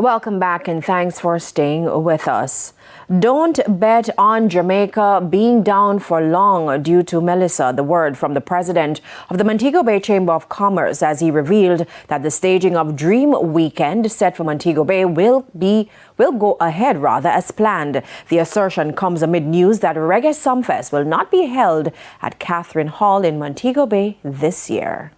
Welcome back and thanks for staying with us. Don't bet on Jamaica being down for long due to Melissa, the word from the president of the Montego Bay Chamber of Commerce as he revealed that the staging of Dream Weekend set for Montego Bay will go ahead as planned. The assertion comes amid news that Reggae Sumfest will not be held at Catherine Hall in Montego Bay this year.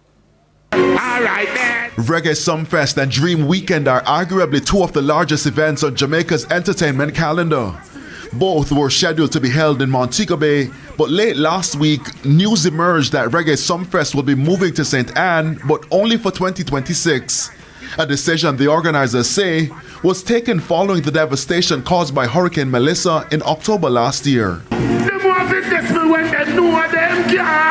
All right, then. Reggae Sumfest and Dream Weekend are arguably two of the largest events on Jamaica's entertainment calendar. Both were scheduled to be held in Montego Bay, but late last week, news emerged that Reggae Sumfest will be moving to St. Anne, but only for 2026. A decision the organizers say was taken following the devastation caused by Hurricane Melissa in October last year. Them want to test me when they know them can't.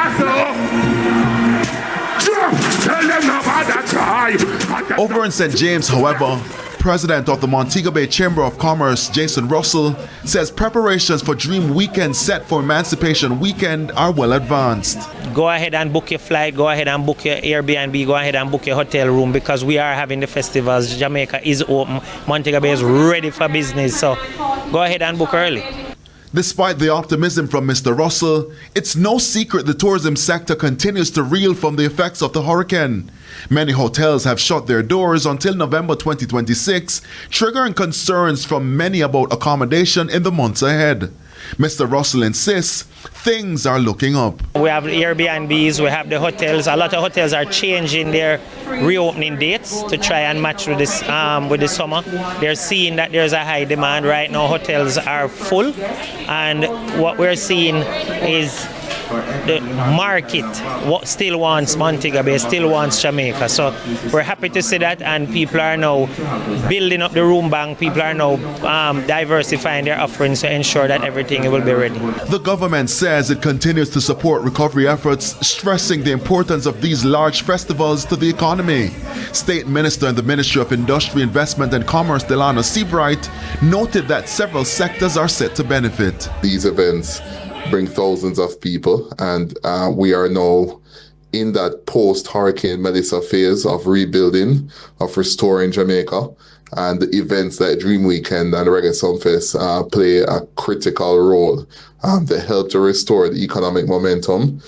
Over in St. James, however, President of the Montego Bay Chamber of Commerce, Jason Russell, says preparations for Dream Weekend set for Emancipation Weekend are well advanced. Go ahead and book your flight, go ahead and book your Airbnb, go ahead and book your hotel room because we are having the festivals. Jamaica is open, Montego Bay is ready for business, so go ahead and book early. Despite the optimism from Mr. Russell, it's no secret the tourism sector continues to reel from the effects of the hurricane. Many hotels have shut their doors until November 2026, triggering concerns from many about accommodation in the months ahead. Mr. Russell insists things are looking up. We have Airbnbs, we have the hotels. A lot of hotels are changing their reopening dates to try and match with this with the summer. They're seeing that there's a high demand right now. Hotels are full, and what we're seeing is the market still wants Montego Bay, still wants Jamaica. So we're happy to see that, and people are now building up the room bank. People are now diversifying their offerings to ensure that everything will be ready. The government says it continues to support recovery efforts, stressing the importance of these large festivals to the economy. State Minister in the Ministry of Industry, Investment and Commerce, Delano Seabright, noted that several sectors are set to benefit. These events bring thousands of people, and we are now in that post-Hurricane Melissa phase of rebuilding, of restoring Jamaica, and the events like Dream Weekend and Reggae Sumfest play a critical role. They help to restore the economic momentum,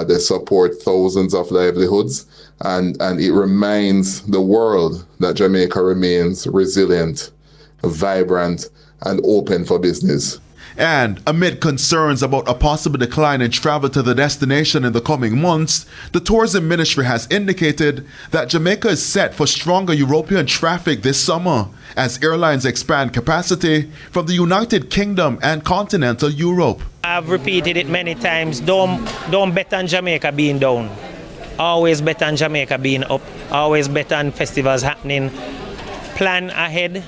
they support thousands of livelihoods, and it reminds the world that Jamaica remains resilient, vibrant, and open for business. And amid concerns about a possible decline in travel to the destination in the coming months, the Tourism Ministry has indicated that Jamaica is set for stronger European traffic this summer as airlines expand capacity from the United Kingdom and continental Europe. I've repeated it many times, don't bet on Jamaica being down. Always bet on Jamaica being up. Always bet on festivals happening. Plan ahead.